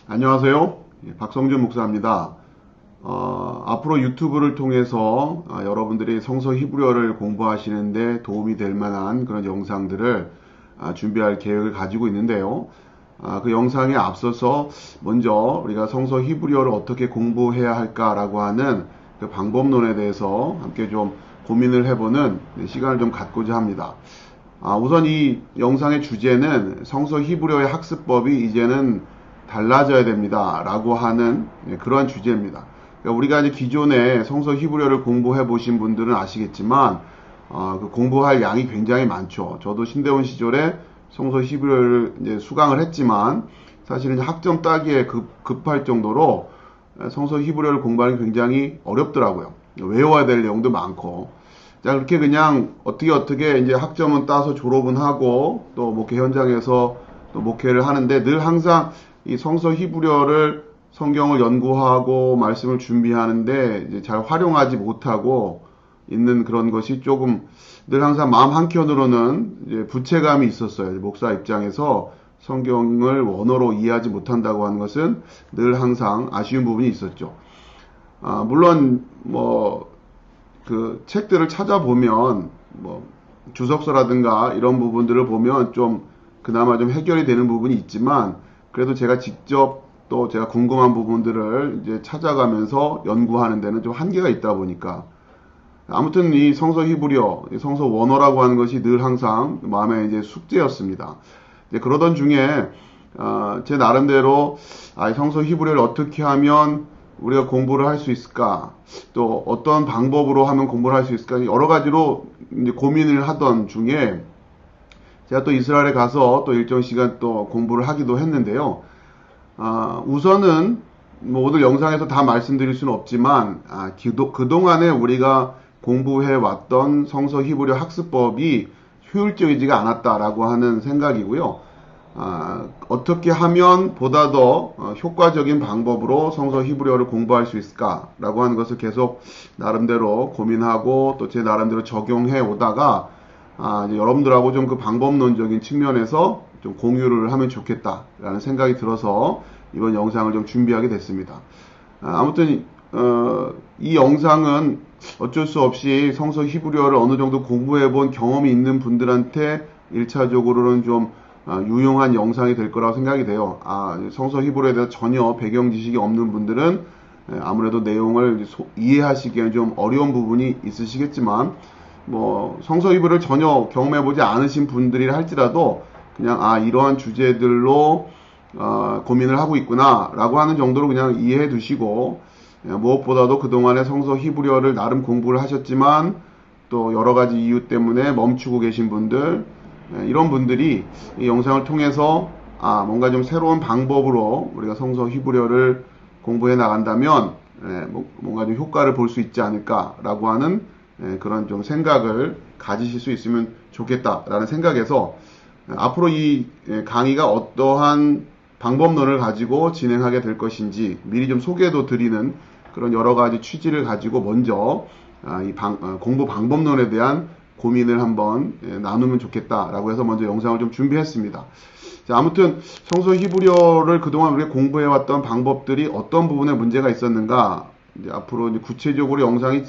안녕하세요. 박성준 목사입니다. 앞으로 유튜브를 통해서 여러분들이 성서 히브리어를 공부하시는데 도움이 될 만한 그런 영상들을 준비할 계획을 가지고 있는데요. 그 영상에 앞서서 먼저 우리가 성서 히브리어를 어떻게 공부해야 할까라고 하는 그 방법론에 대해서 함께 좀 고민을 해보는 시간을 좀 갖고자 합니다. 우선 이 영상의 주제는 성서 히브리어의 학습법이 이제는 달라져야 됩니다. 라고 하는 그러한 주제입니다. 그러니까 우리가 이제 기존에 성서 히브리어를 공부해 보신 분들은 아시겠지만, 그 공부할 양이 굉장히 많죠. 저도 신대원 시절에 성서 히브리어를 이제 수강을 했지만, 사실은 학점 따기에 급할 정도로 성서 히브리어를 공부하는 게 굉장히 어렵더라고요. 외워야 될 내용도 많고. 자, 그렇게 그냥 어떻게 이제 학점은 따서 졸업은 하고, 또 목회 현장에서 또 목회를 하는데 늘 항상 이 성서 히브리어를 성경을 연구하고 말씀을 준비하는데 이제 잘 활용하지 못하고 있는 그런 것이 조금 늘 항상 마음 한켠으로는 이제 부채감이 있었어요. 목사 입장에서 성경을 원어로 이해하지 못한다고 하는 것은 늘 항상 아쉬운 부분이 있었죠. 물론 그 책들을 찾아보면 주석서라든가 이런 부분들을 보면 좀 그나마 좀 해결이 되는 부분이 있지만 그래도 제가 직접 또 제가 궁금한 부분들을 이제 찾아가면서 연구하는 데는 좀 한계가 있다 보니까 아무튼 이 성서 히브리어, 성서 원어라고 하는 것이 늘 항상 마음의 이제 숙제였습니다. 이제 그러던 중에 제 나름대로 성서 히브리어를 어떻게 하면 우리가 공부를 할 수 있을까? 또 어떤 방법으로 하면 공부를 할 수 있을까? 여러 가지로 이제 고민을 하던 중에 제가 또 이스라엘에 가서 또 일정 시간 또 공부를 하기도 했는데요. 우선은 오늘 영상에서 다 말씀드릴 수는 없지만 그동안에 우리가 공부해 왔던 성서 히브리어 학습법이 효율적이지가 않았다라고 하는 생각이고요. 어떻게 하면 보다 더 효과적인 방법으로 성서 히브리어를 공부할 수 있을까라고 하는 것을 계속 나름대로 고민하고 또 제 나름대로 적용해 오다가 이제 여러분들하고 좀 그 방법론적인 측면에서 좀 공유를 하면 좋겠다라는 생각이 들어서 이번 영상을 좀 준비하게 됐습니다. 아무튼 이 영상은 어쩔 수 없이 성서 히브리어를 어느 정도 공부해 본 경험이 있는 분들한테 1차적으로는 좀 유용한 영상이 될 거라고 생각이 돼요. 성서 히브리어에 대해서 전혀 배경 지식이 없는 분들은 아무래도 내용을 이해하시기에는 좀 어려운 부분이 있으시겠지만 성서 히브리어를 전혀 경험해보지 않으신 분들이라 할지라도 그냥 이러한 주제들로 고민을 하고 있구나 라고 하는 정도로 그냥 이해해 두시고 무엇보다도 그동안에 성서 히브리어를 나름 공부를 하셨지만 또 여러 가지 이유 때문에 멈추고 계신 분들 이런 분들이 이 영상을 통해서 뭔가 좀 새로운 방법으로 우리가 성서 히브리어를 공부해 나간다면 뭔가 좀 효과를 볼 수 있지 않을까라고 하는 그런 좀 생각을 가지실 수 있으면 좋겠다라는 생각에서 앞으로 이 강의가 어떠한 방법론을 가지고 진행하게 될 것인지 미리 좀 소개도 드리는 그런 여러 가지 취지를 가지고 먼저 공부 방법론에 대한 고민을 한번 나누면 좋겠다라고 해서 먼저 영상을 좀 준비했습니다. 자, 아무튼 성서 히브리어를 그동안 우리가 공부해왔던 방법들이 어떤 부분에 문제가 있었는가 이제 앞으로 이제 구체적으로 영상이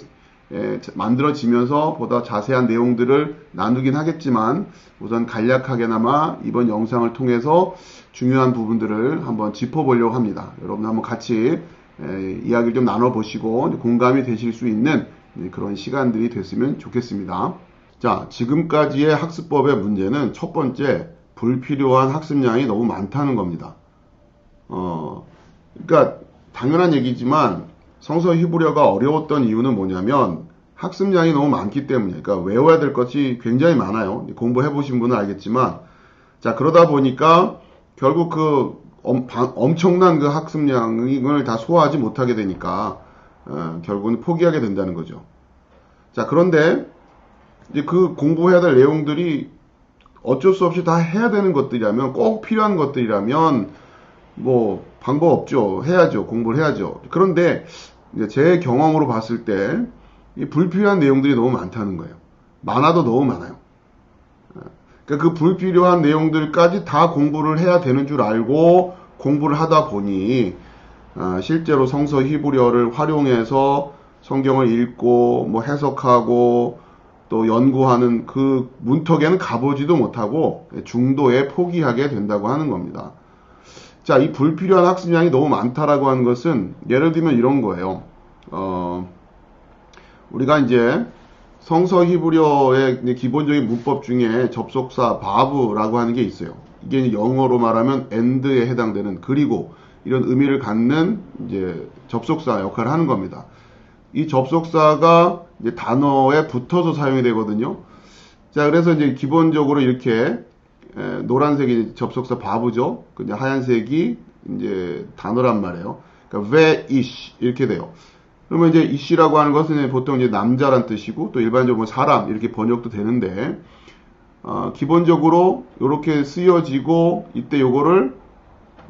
만들어지면서 보다 자세한 내용들을 나누긴 하겠지만 우선 간략하게나마 이번 영상을 통해서 중요한 부분들을 한번 짚어보려고 합니다. 여러분 한번 같이 이야기를 좀 나눠보시고 공감이 되실 수 있는 그런 시간들이 됐으면 좋겠습니다. 자, 지금까지의 학습법의 문제는 첫 번째, 불필요한 학습량이 너무 많다는 겁니다. 그러니까 당연한 얘기지만 성서 히브리어가 어려웠던 이유는 뭐냐면 학습량이 너무 많기 때문에, 그러니까 외워야 될 것이 굉장히 많아요. 공부해 보신 분은 알겠지만, 자, 그러다 보니까 결국 그 엄청난 그 학습량을 다 소화하지 못하게 되니까 결국은 포기하게 된다는 거죠. 자, 그런데 이제 그 공부해야 될 내용들이 어쩔 수 없이 다 해야 되는 것들이라면, 꼭 필요한 것들이라면 방법 없죠. 해야죠. 공부를 해야죠. 그런데 이제 제 경험으로 봤을 때 이 불필요한 내용들이 너무 많다는 거예요. 많아도 너무 많아요. 그러니까 그 불필요한 내용들까지 다 공부를 해야 되는 줄 알고 공부를 하다 보니 실제로 성서 히브리어를 활용해서 성경을 읽고 뭐 해석하고 또 연구하는 그 문턱에는 가보지도 못하고 중도에 포기하게 된다고 하는 겁니다. 자, 이 불필요한 학습량이 너무 많다라고 하는 것은 예를 들면 이런 거예요. 우리가 이제 성서 히브리어의 기본적인 문법 중에 접속사 ver브라고 하는 게 있어요. 이게 영어로 말하면 and에 해당되는 그리고 이런 의미를 갖는 이제 접속사 역할을 하는 겁니다. 이 접속사가 이제 단어에 붙어서 사용이 되거든요. 자, 그래서 이제 기본적으로 이렇게 노란색이 접속사 ver브죠. 하얀색이 이제 단어란 말이에요. 그러니까 왜 ish 이렇게 돼요. 그러면 이제 ish라고 하는 것은 보통 이제 남자란 뜻이고 또 일반적으로 사람 이렇게 번역도 되는데 기본적으로 이렇게 쓰여지고 이때 요거를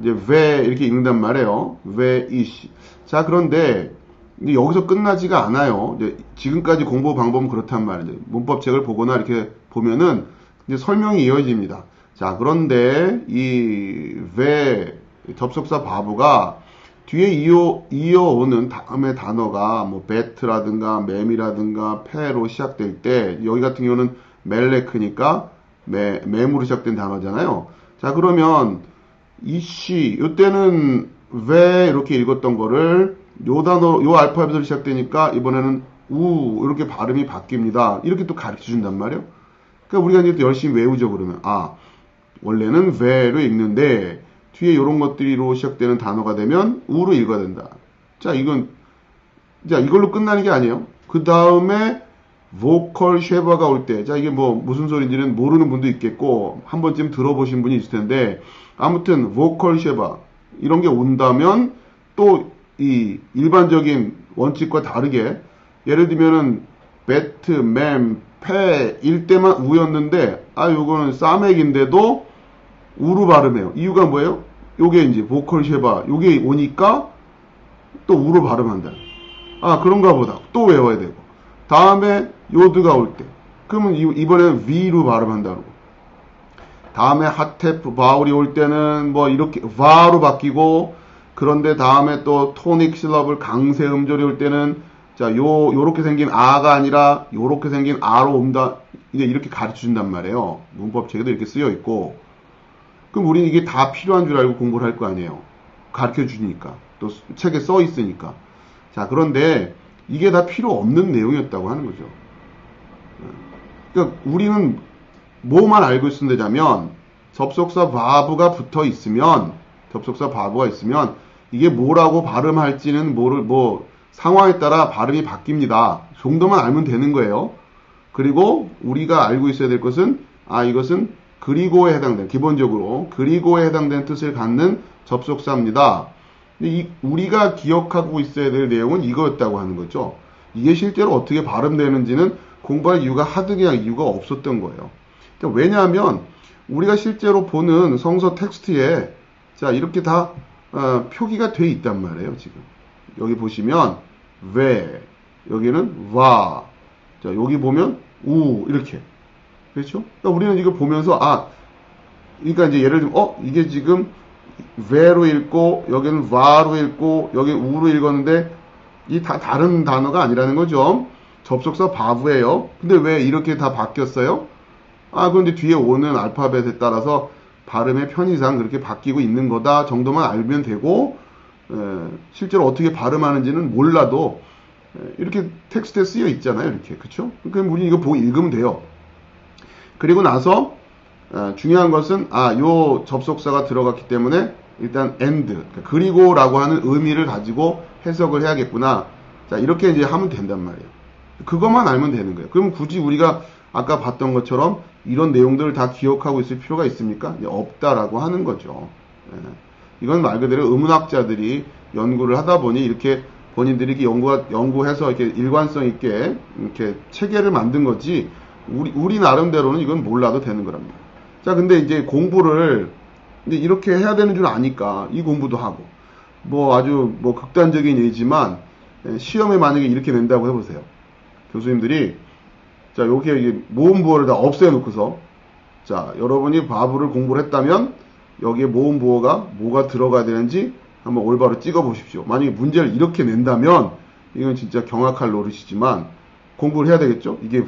이제 왜 이렇게 읽는단 말이에요. 왜 ish. 자, 그런데 여기서 끝나지가 않아요. 이제 지금까지 공부 방법은 그렇단 말이죠. 문법책을 보거나 이렇게 보면은 이제 설명이 이어집니다. 자, 그런데 이 왜 접속사 ver브가 뒤에 이어오는 다음에 단어가 뭐 bet라든가 맴이라든가 패로 시작될 때 여기 같은 경우는 멜레크니까 맴으로 시작된 단어잖아요. 자, 그러면 이씨 요때는 왜 이렇게 읽었던 거를 요 단어 요 알파벳으로 시작되니까 이번에는 우 이렇게 발음이 바뀝니다. 이렇게 또 가르쳐 준단 말이에요. 그러니까 우리가 이제 열심히 외우죠. 그러면 원래는 왜로 읽는데 뒤에 이런 것들이로 시작되는 단어가 되면 우로 읽어야 된다. 자, 이걸로 끝나는 게 아니에요. 그 다음에 vocal 쉐바가 올 때, 자, 이게 뭐 무슨 소리인지는 모르는 분도 있겠고 한 번쯤 들어보신 분이 있을 텐데 아무튼 vocal 쉐바 이런 게 온다면 또 이 일반적인 원칙과 다르게 예를 들면은 bet, mem, 패 일 때만 우였는데 요거는 싸맥인데도 우로 발음해요. 이유가 뭐예요? 요게 이제 보컬 쉐바 요게 오니까 또 우로 발음한다. 그런가 보다. 또 외워야 되고. 다음에 요드가 올 때. 그러면 이번에는 V로 발음한다고. 다음에 하테프 바울이 올 때는 뭐 이렇게 바로 바뀌고 그런데 다음에 또 토닉 실럽을 강세 음절이 올 때는 자, 요렇게 생긴 아가 아니라 요렇게 생긴 아로 옮다. 이제 이렇게 가르쳐 준단 말이에요. 문법책에도 이렇게 쓰여 있고. 그럼 우리는 이게 다 필요한 줄 알고 공부를 할 거 아니에요. 가르쳐 주니까. 또 책에 써 있으니까. 자, 그런데 이게 다 필요 없는 내용이었다고 하는 거죠. 그러니까 우리는 뭐만 알고 있으면 되자면 접속사 ver브가 붙어 있으면 이게 뭐라고 발음할지는 상황에 따라 발음이 바뀝니다. 정도만 알면 되는 거예요. 그리고 우리가 알고 있어야 될 것은 이것은 그리고에 해당되는 기본적으로 그리고에 해당되는 뜻을 갖는 접속사입니다. 근데 우리가 기억하고 있어야 될 내용은 이거였다고 하는 거죠. 이게 실제로 어떻게 발음되는지는 공부할 이유가 하등의 이유가 없었던 거예요. 그러니까 왜냐하면 우리가 실제로 보는 성서 텍스트에 자 이렇게 다 표기가 돼 있단 말이에요. 지금 여기 보시면 왜 여기는 와 자 여기 보면 우 이렇게 그렇죠? 그러니까 우리는 이거 보면서 그러니까 이제 예를 들면 이게 지금 왜로 읽고 여기는 와로 읽고 여기는 우로 읽었는데 이 다 다른 단어가 아니라는 거죠. 접속사 ver브예요. 근데 왜 이렇게 다 바뀌었어요? 그런데 뒤에 오는 알파벳에 따라서 발음의 편의상 그렇게 바뀌고 있는 거다 정도만 알면 되고 실제로 어떻게 발음하는지는 몰라도 이렇게 텍스트에 쓰여 있잖아요. 이렇게 그렇죠? 그럼 우리 이거 보고 읽으면 돼요. 그리고 나서 중요한 것은 요 접속사가 들어갔기 때문에 일단 and 그리고라고 하는 의미를 가지고 해석을 해야겠구나. 자 이렇게 이제 하면 된단 말이에요. 그것만 알면 되는 거예요. 그럼 굳이 우리가 아까 봤던 것처럼 이런 내용들을 다 기억하고 있을 필요가 있습니까? 없다라고 하는 거죠. 이건 말 그대로 의문학자들이 연구를 하다 보니 이렇게 본인들이 이렇게 연구해서 이렇게 일관성 있게 이렇게 체계를 만든 거지 우리 나름대로는 이건 몰라도 되는 거랍니다. 자, 근데 이제 공부를 이제 이렇게 해야 되는 줄 아니까 이 공부도 하고 아주 극단적인 얘기지만 시험에 만약에 이렇게 낸다고 해보세요. 교수님들이 자 여기에 모음부호를 다 없애놓고서 자 여러분이 ver브를 공부를 했다면 여기에 모음 부호가 뭐가 들어가야 되는지 한번 올바로 찍어 보십시오. 만약에 문제를 이렇게 낸다면 이건 진짜 경악할 노릇이지만 공부를 해야 되겠죠? 이게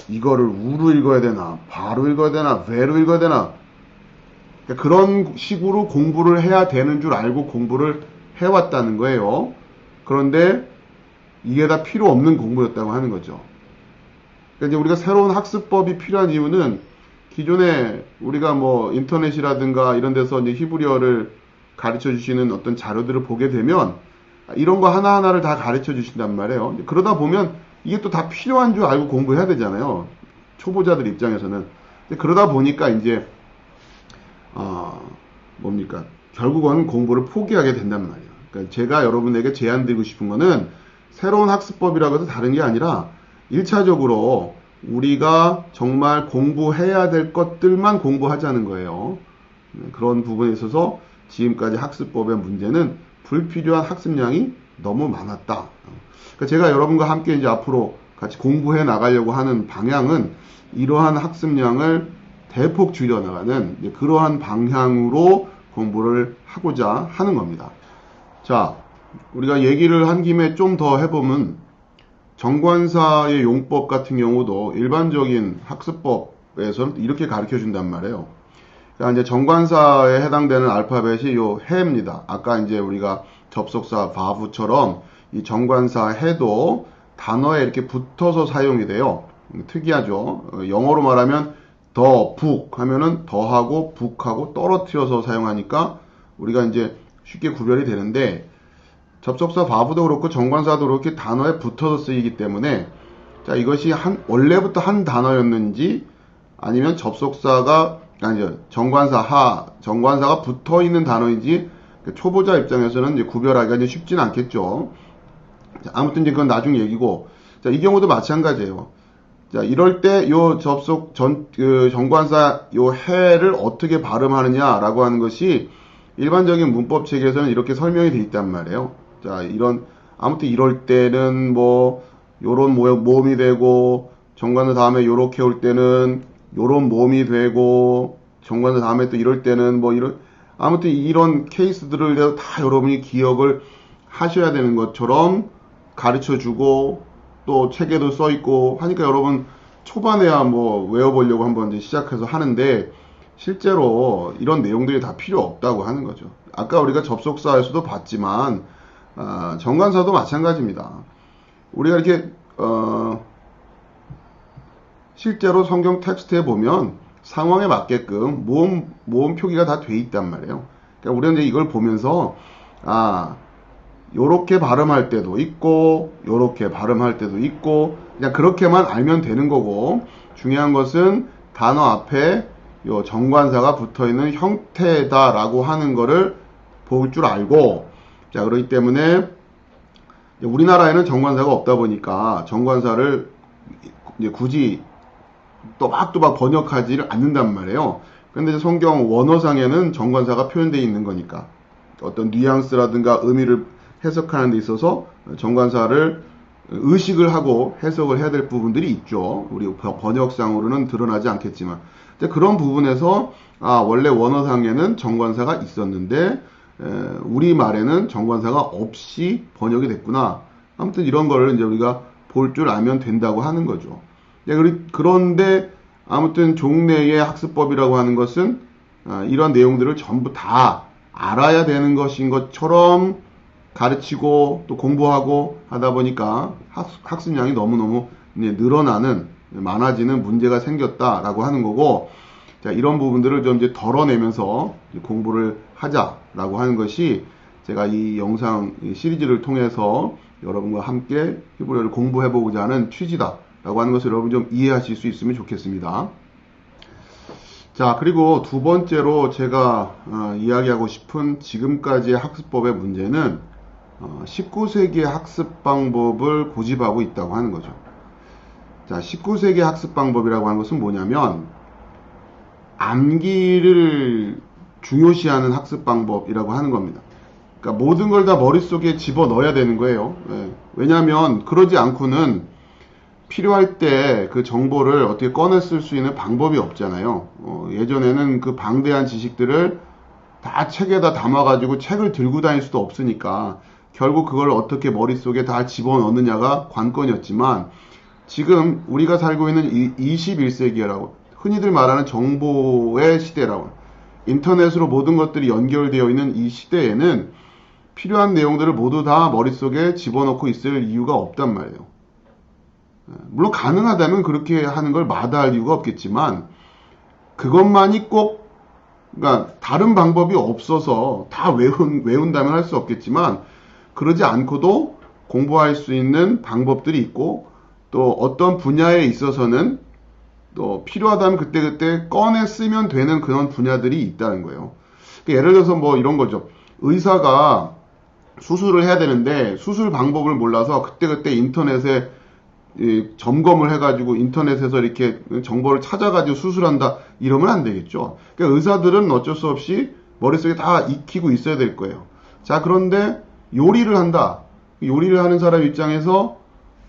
이거를 우로 읽어야 되나, 바로 읽어야 되나, 왜로 읽어야 되나, 그러니까 그런 식으로 공부를 해야 되는 줄 알고 공부를 해왔다는 거예요. 그런데 이게 다 필요 없는 공부였다고 하는 거죠. 그러니까 이제 우리가 새로운 학습법이 필요한 이유는 기존에 우리가 뭐 인터넷이라든가 이런 데서 이제 히브리어를 가르쳐 주시는 어떤 자료들을 보게 되면 이런 거 하나하나를 다 가르쳐 주신단 말이에요. 그러다 보면 이게 또 다 필요한 줄 알고 공부해야 되잖아요. 초보자들 입장에서는. 그러다 보니까 이제 뭡니까? 결국은 공부를 포기하게 된단 말이에요. 그러니까 제가 여러분에게 제안드리고 싶은 거는 새로운 학습법이라고 해서 다른 게 아니라 1차적으로 우리가 정말 공부해야 될 것들만 공부하자는 거예요. 그런 부분에 있어서 지금까지 학습법의 문제는 불필요한 학습량이 너무 많았다. 그러니까 제가 여러분과 함께 이제 앞으로 같이 공부해 나가려고 하는 방향은 이러한 학습량을 대폭 줄여나가는 그러한 방향으로 공부를 하고자 하는 겁니다. 자, 우리가 얘기를 한 김에 좀 더 해보면 정관사의 용법 같은 경우도 일반적인 학습법에서는 이렇게 가르쳐 준단 말이에요. 그러니까 이제 정관사에 해당되는 알파벳이 요 해입니다. 아까 이제 우리가 접속사 바브처럼 이 정관사 해도 단어에 이렇게 붙어서 사용이 돼요. 특이하죠. 영어로 말하면 더, 북 하면은 더하고 북하고 떨어뜨려서 사용하니까 우리가 이제 쉽게 구별이 되는데 접속사 바브도 그렇고 정관사도 그렇게 단어에 붙어서 쓰이기 때문에 자 이것이 원래부터 한 단어였는지 아니면 접속사가 아니죠 정관사가 붙어 있는 단어인지 초보자 입장에서는 이제 구별하기가 이제 쉽진 않겠죠. 자, 아무튼 이제 그건 나중 얘기고 자 이 경우도 마찬가지예요. 자 이럴 때 요 정관사 요 해를 어떻게 발음하느냐라고 하는 것이 일반적인 문법 책에서는 이렇게 설명이 돼 있단 말이에요. 자, 아무튼 이럴 때는 뭐, 요런 모음이 되고, 정관사 다음에 요렇게 올 때는 요런 모음이 되고, 정관사 다음에 또 이럴 때는 뭐 아무튼 이런 케이스들을 다 여러분이 기억을 하셔야 되는 것처럼 가르쳐 주고, 또 책에도 써 있고 하니까 여러분 초반에야 뭐 외워보려고 한번 이제 시작해서 하는데, 실제로 이런 내용들이 다 필요 없다고 하는 거죠. 아까 우리가 접속사에서도 봤지만, 정관사도 마찬가지입니다. 우리가 이렇게 실제로 성경 텍스트에 보면 상황에 맞게끔 모음 표기가 다 돼 있단 말이에요. 그러니까 우리는 이제 이걸 보면서 요렇게 발음할 때도 있고 요렇게 발음할 때도 있고 그냥 그렇게만 알면 되는 거고 중요한 것은 단어 앞에 요 정관사가 붙어 있는 형태다라고 하는 거를 볼 줄 알고 자, 그렇기 때문에 우리나라에는 정관사가 없다 보니까 정관사를 이제 굳이 또박또박 번역하지를 않는단 말이에요. 그런데 성경 원어상에는 정관사가 표현되어 있는 거니까 어떤 뉘앙스라든가 의미를 해석하는 데 있어서 정관사를 의식을 하고 해석을 해야 될 부분들이 있죠. 우리 번역상으로는 드러나지 않겠지만 그런 부분에서 원래 원어상에는 정관사가 있었는데 우리말에는 정관사가 없이 번역이 됐구나. 아무튼 이런 거를 이제 우리가 볼 줄 알면 된다고 하는 거죠. 그런데 아무튼 종래의 학습법이라고 하는 것은 이런 내용들을 전부 다 알아야 되는 것인 것처럼 가르치고 또 공부하고 하다 보니까 학습량이 너무너무 늘어나는 많아지는 문제가 생겼다라고 하는 거고 자, 이런 부분들을 좀 이제 덜어내면서 공부를 하자라고 하는 것이 제가 이 영상 시리즈를 통해서 여러분과 함께 히브리어를 공부해보고자 하는 취지다라고 하는 것을 여러분 좀 이해하실 수 있으면 좋겠습니다. 자, 그리고 두 번째로 제가 이야기하고 싶은 지금까지의 학습법의 문제는 19세기의 학습 방법을 고집하고 있다고 하는 거죠. 자, 19세기 학습 방법이라고 하는 것은 뭐냐면 암기를 중요시하는 학습 방법이라고 하는 겁니다. 그러니까 모든 걸 다 머릿속에 집어넣어야 되는 거예요. 왜냐하면 그러지 않고는 필요할 때 그 정보를 어떻게 꺼내 쓸 수 있는 방법이 없잖아요. 예전에는 그 방대한 지식들을 다 책에다 담아가지고 책을 들고 다닐 수도 없으니까 결국 그걸 어떻게 머릿속에 다 집어넣느냐가 관건이었지만 지금 우리가 살고 있는 21세기라고 흔히들 말하는 정보의 시대라고 인터넷으로 모든 것들이 연결되어 있는 이 시대에는 필요한 내용들을 모두 다 머릿속에 집어넣고 있을 이유가 없단 말이에요. 물론 가능하다면 그렇게 하는 걸 마다할 이유가 없겠지만 그것만이 꼭 그러니까 다른 방법이 없어서 다 외운다면 할 수 없겠지만 그러지 않고도 공부할 수 있는 방법들이 있고 또 어떤 분야에 있어서는 또 필요하다면 그때그때 꺼내 쓰면 되는 그런 분야들이 있다는 거예요. 그러니까 예를 들어서 뭐 이런 거죠. 의사가 수술을 해야 되는데 수술 방법을 몰라서 그때그때 인터넷에 점검을 해가지고 인터넷에서 이렇게 정보를 찾아가지고 수술한다 이러면 안 되겠죠. 그러니까 의사들은 어쩔 수 없이 머릿속에 다 익히고 있어야 될 거예요. 자, 그런데 요리를 한다. 요리를 하는 사람 입장에서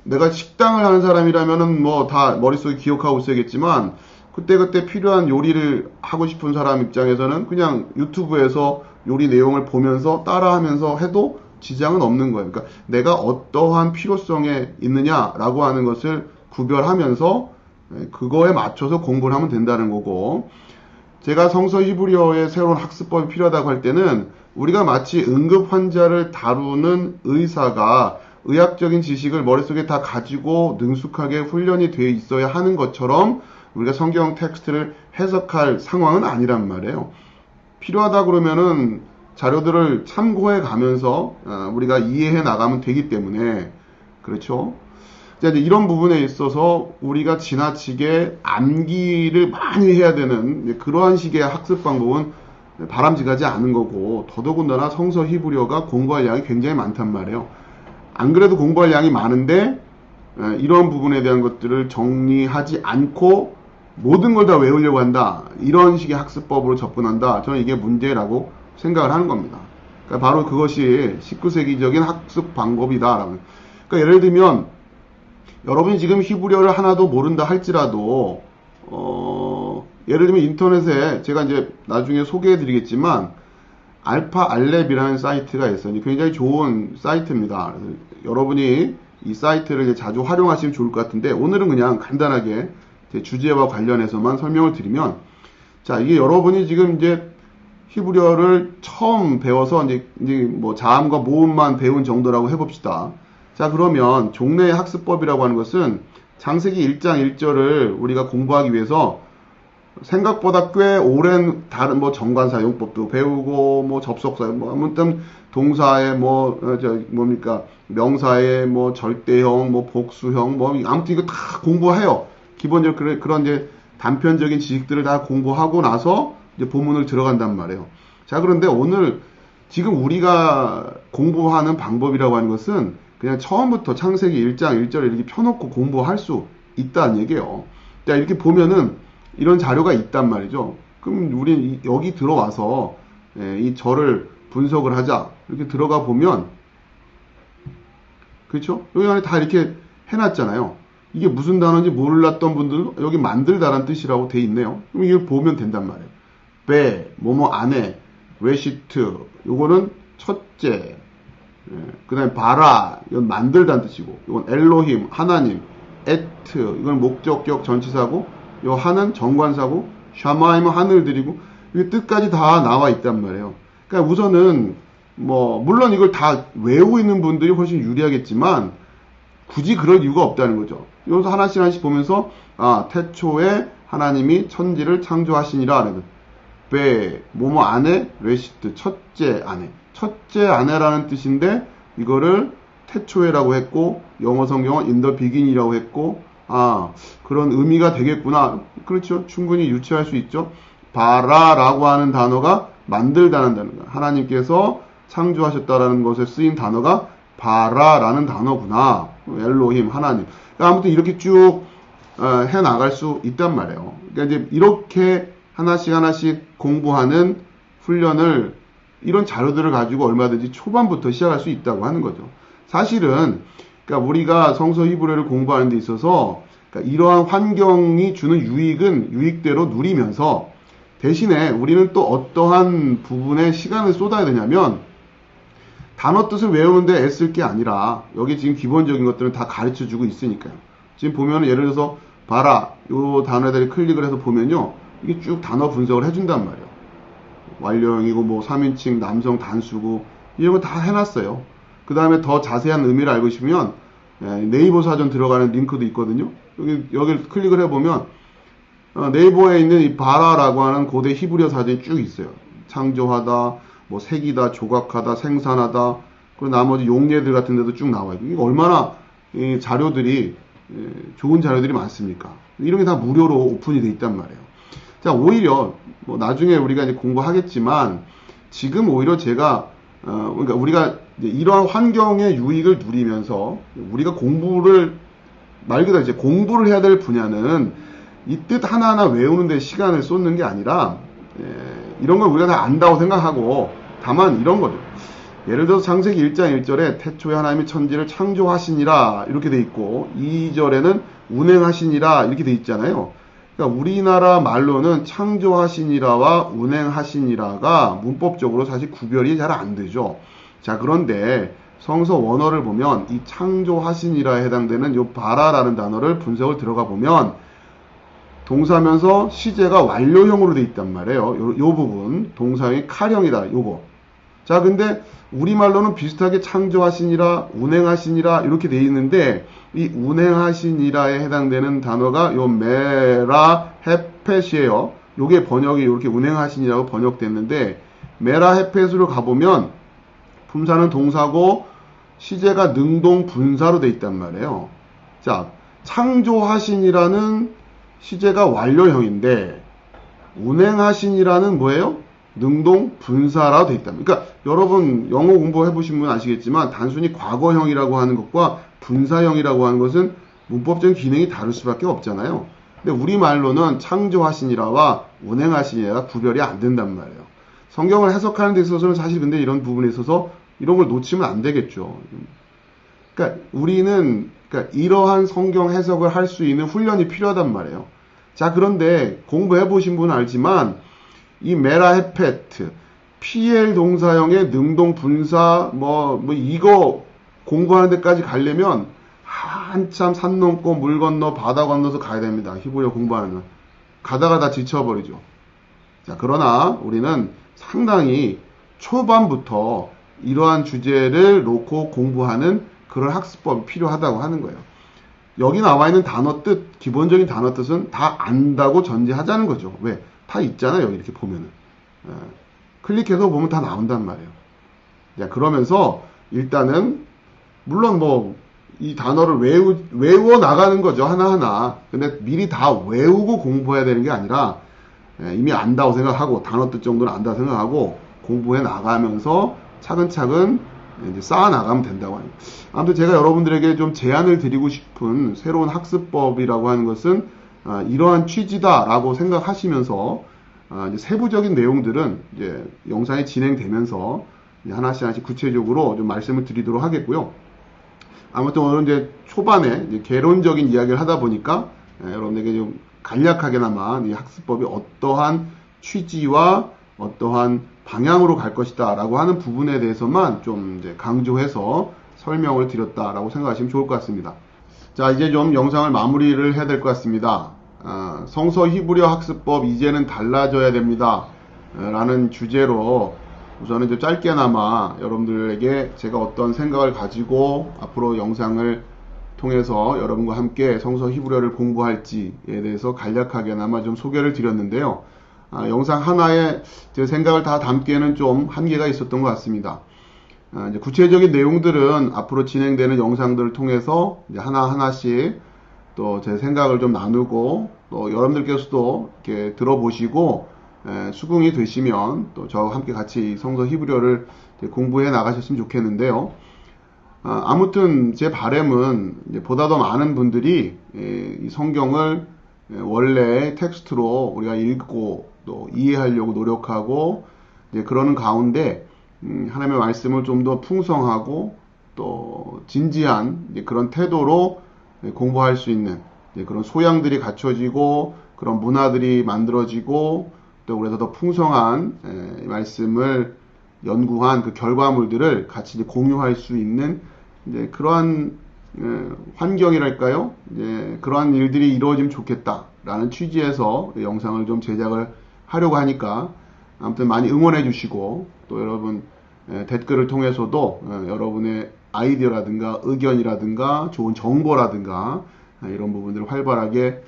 내가 식당을 하는 사람이라면은 뭐 다 머릿속에 기억하고 있어야겠지만 그때그때 필요한 요리를 하고 싶은 사람 입장에서는 그냥 유튜브에서 요리 내용을 보면서 따라하면서 해도 지장은 없는 거예요. 그러니까 내가 어떠한 필요성에 있느냐라고 하는 것을 구별하면서 그거에 맞춰서 공부를 하면 된다는 거고 제가 성서 히브리어의 새로운 학습법이 필요하다고 할 때는 우리가 마치 응급 환자를 다루는 의사가 의학적인 지식을 머릿속에 다 가지고 능숙하게 훈련이 되어 있어야 하는 것처럼 우리가 성경 텍스트를 해석할 상황은 아니란 말이에요. 필요하다 그러면은 자료들을 참고해 가면서 우리가 이해해 나가면 되기 때문에 그렇죠. 이제 이런 부분에 있어서 우리가 지나치게 암기를 많이 해야 되는 그러한 식의 학습 방법은 바람직하지 않은 거고 더더군다나 성서 히브리어가 공부할 양이 굉장히 많단 말이에요. 안 그래도 공부할 양이 많은데 이런 부분에 대한 것들을 정리하지 않고 모든 걸 다 외우려고 한다. 이런 식의 학습법으로 접근한다. 저는 이게 문제라고 생각을 하는 겁니다. 그러니까 바로 그것이 19세기적인 학습 방법이다. 그러니까 예를 들면 여러분이 지금 히브리어를 하나도 모른다 할지라도 예를 들면 인터넷에 제가 이제 나중에 소개해 드리겠지만 알파 알렙이라는 사이트가 있어요. 굉장히 좋은 사이트입니다. 그래서 여러분이 이 사이트를 이제 자주 활용하시면 좋을 것 같은데 오늘은 그냥 간단하게 제 주제와 관련해서만 설명을 드리면 자 이게 여러분이 지금 이제 히브리어를 처음 배워서 이제 뭐 자음과 모음만 배운 정도라고 해봅시다. 자 그러면 종래의 학습법이라고 하는 것은 창세기 1장 1절을 우리가 공부하기 위해서 생각보다 꽤 오랜 다른 뭐 정관사용법도 배우고 뭐 접속사 뭐 아무튼 동사의 뭐 뭡니까 명사의 뭐 절대형 뭐 복수형 뭐 아무튼 이거 다 공부해요. 기본적으로 그런 이제 단편적인 지식들을 다 공부하고 나서 이제 본문을 들어간단 말이에요. 자 그런데 오늘 지금 우리가 공부하는 방법이라고 하는 것은 그냥 처음부터 창세기 1장 1절을 이렇게 펴놓고 공부할 수 있다는 얘기예요. 자 이렇게 보면은 이런 자료가 있단 말이죠. 그럼 우리 여기 들어와서 이 절을 분석을 하자. 이렇게 들어가 보면 그렇죠? 여기 안에 다 이렇게 해놨잖아요. 이게 무슨 단어인지 몰랐던 분들은 여기 만들다라는 뜻이라고 돼 있네요. 그럼 이걸 보면 된단 말이에요. 베, 뭐뭐 안에, 레시트, 요거는 첫째, 그 다음에 바라, 이건 만들다는 뜻이고, 이건 엘로힘, 하나님, 에트, 이건 목적격 전치사고, 요 하는 정관사고, 샤마임은 하늘들이고, 이 뜻까지 다 나와 있단 말이에요. 그러니까 우선은, 뭐, 물론 이걸 다 외우고 있는 분들이 훨씬 유리하겠지만, 굳이 그럴 이유가 없다는 거죠. 여기서 하나씩 하나씩 보면서, 아, 태초에 하나님이 천지를 창조하시니라. 베, 뭐뭐 아내, 레시트, 첫째 아내. 첫째 아내라는 뜻인데, 이거를 태초에라고 했고, 영어 성경은 in the beginning이라고 했고, 아, 그런 의미가 되겠구나. 그렇죠. 충분히 유추할 수 있죠. 바라라고 하는 단어가 만들다는 단어가. 하나님께서 창조하셨다라는 것에 쓰인 단어가 바라라는 단어구나. 엘로힘, 하나님. 아무튼 이렇게 쭉 해 나갈 수 있단 말이에요. 그러니까 이제 이렇게 하나씩 공부하는 훈련을 이런 자료들을 가지고 얼마든지 초반부터 시작할 수 있다고 하는 거죠. 사실은 그러니까 우리가 성서 히브리어를 공부하는 데 있어서 그러니까 이러한 환경이 주는 유익은 유익대로 누리면서 대신에 우리는 또 어떠한 부분에 시간을 쏟아야 되냐면 단어 뜻을 외우는데 애쓸 게 아니라 여기 지금 기본적인 것들은 다 가르쳐 주고 있으니까요. 지금 보면은 예를 들어서 봐라 요 단어에 대해 클릭을 해서 보면요 이게 쭉 단어 분석을 해준단 말이에요. 완료형이고 뭐 3인칭 남성 단수고 이런 거 다 해놨어요. 그 다음에 더 자세한 의미를 알고 싶으면 네이버 사전 들어가는 링크도 있거든요. 여기 클릭을 해보면 네이버에 있는 이 바라라고 하는 고대 히브리어 사전이 쭉 있어요. 창조하다, 뭐 색이다, 조각하다, 생산하다, 그리고 나머지 용례들 같은 데도 쭉 나와요. 이게 얼마나 이 자료들이 좋은 자료들이 많습니까? 이런 게 다 무료로 오픈이 돼 있단 말이에요. 자, 오히려 뭐 나중에 우리가 이제 공부하겠지만 지금 오히려 제가 그러니까 우리가 이제 이러한 환경의 유익을 누리면서 우리가 공부를 말 그대로 이제 공부를 해야 될 분야는 이 뜻 하나하나 외우는 데 시간을 쏟는 게 아니라 이런 걸 우리가 다 안다고 생각하고 다만 이런 거죠. 예를 들어서 창세기 1장 1절에 태초에 하나님이 천지를 창조하시니라 이렇게 돼 있고 2절에는 운행하시니라 이렇게 돼 있잖아요. 그러니까 우리나라 말로는 창조하시니라와 운행하시니라가 문법적으로 사실 구별이 잘 안 되죠. 자, 그런데 성서 원어를 보면 이 창조하시니라에 해당되는 이 바라라는 단어를 분석을 들어가 보면 동사면서 시제가 완료형으로 돼 있단 말이에요. 요 부분 동사형이 칼형이다. 요거. 자, 근데 우리말로는 비슷하게 창조하시니라, 운행하시니라 이렇게 돼 있는데 이 운행하시니라에 해당되는 단어가 요 메라 헤펫이에요. 요게 번역이 이렇게 운행하시니라고 번역됐는데 메라 헤펫으로 가보면 품사는 동사고 시제가 능동 분사로 돼 있단 말이에요. 자, 창조하시니라는 시제가 완료형인데 운행하시니라는 뭐예요? 능동 분사라고 돼 있답니다. 그러니까 여러분 영어 공부해 보신 분 아시겠지만 단순히 과거형이라고 하는 것과 분사형이라고 하는 것은 문법적인 기능이 다를 수밖에 없잖아요. 근데 우리말로는 창조하시니라와 운행하시니라가 구별이 안 된단 말이에요. 성경을 해석하는 데 있어서는 사실 근데 이런 부분에 있어서 이런 걸 놓치면 안 되겠죠. 그러니까 우리는 이러한 성경 해석을 할 수 있는 훈련이 필요하단 말이에요. 자, 그런데 공부해 보신 분은 알지만 이 메라 헤페트, PL 동사형의 능동 분사 뭐 이거 공부하는 데까지 가려면 한참 산 넘고 물 건너 바다 건너서 가야 됩니다. 히브리어 공부하는 건. 가다가 다 지쳐버리죠. 자, 그러나 우리는 상당히 초반부터 이러한 주제를 놓고 공부하는 그런 학습법이 필요하다고 하는 거예요. 여기 나와 있는 단어 뜻, 기본적인 단어 뜻은 다 안다고 전제하자는 거죠. 왜? 다 있잖아요. 여기 이렇게 보면은. 클릭해서 보면 다 나온단 말이에요. 자, 그러면서 일단은 물론 뭐 이 단어를 외워 나가는 거죠. 하나하나. 근데 미리 다 외우고 공부해야 되는 게 아니라 이미 안다고 생각하고 단어 뜻 정도는 안다고 생각하고 공부해 나가면서 차근차근 이제 쌓아 나가면 된다고 합니다. 아무튼 제가 여러분들에게 좀 제안을 드리고 싶은 새로운 학습법이라고 하는 것은 이러한 취지다라고 생각하시면서 이제 세부적인 내용들은 이제 영상이 진행되면서 이제 하나씩 구체적으로 좀 말씀을 드리도록 하겠고요. 아무튼 오늘 이제 초반에 이제 개론적인 이야기를 하다 보니까 여러분에게 좀 간략하게나마 이 학습법이 어떠한 취지와 어떠한 방향으로 갈 것이다 라고 하는 부분에 대해서만 좀 이제 강조해서 설명을 드렸다라고 생각하시면 좋을 것 같습니다. 자, 이제 좀 영상을 마무리를 해야 될 것 같습니다. 성서 히브리어 학습법 이제는 달라져야 됩니다 라는 주제로 우선은 이제 짧게나마 여러분들에게 제가 어떤 생각을 가지고 앞으로 영상을 통해서 여러분과 함께 성서 히브리어를 공부할지에 대해서 간략하게나마 좀 소개를 드렸는데요. 영상 하나에 제 생각을 다 담기에는 좀 한계가 있었던 것 같습니다. 이제 구체적인 내용들은 앞으로 진행되는 영상들을 통해서 이제 하나하나씩 또 제 생각을 좀 나누고 또 여러분들께서도 이렇게 들어보시고 수긍이 되시면 또 저와 함께 같이 성서 히브리어를 공부해 나가셨으면 좋겠는데요. 아무튼 제 바람은 이제 보다 더 많은 분들이 이 성경을 원래 텍스트로 우리가 읽고 또 이해하려고 노력하고 이제 그러는 가운데 하나님의 말씀을 좀 더 풍성하고 또 진지한 이제 그런 태도로 공부할 수 있는 이제 그런 소양들이 갖춰지고 그런 문화들이 만들어지고 또 그래서 더 풍성한 말씀을 연구한 그 결과물들을 같이 이제 공유할 수 있는 이제 그러한 환경이랄까요? 이제 그러한 일들이 이루어지면 좋겠다라는 취지에서 영상을 좀 제작을 하려고 하니까 아무튼 많이 응원해 주시고 또 여러분 댓글을 통해서도 여러분의 아이디어라든가 의견이라든가 좋은 정보라든가 이런 부분들을 활발하게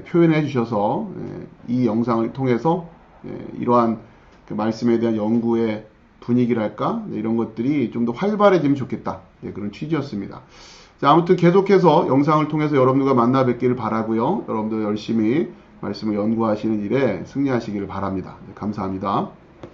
표현해 주셔서 이 영상을 통해서 이러한 그 말씀에 대한 연구의 분위기랄까 이런 것들이 좀 더 활발해지면 좋겠다 그런 취지였습니다. 자, 아무튼 계속해서 영상을 통해서 여러분들과 만나 뵙기를 바라고요. 여러분들 열심히 말씀을 연구하시는 일에 승리하시기를 바랍니다. 감사합니다.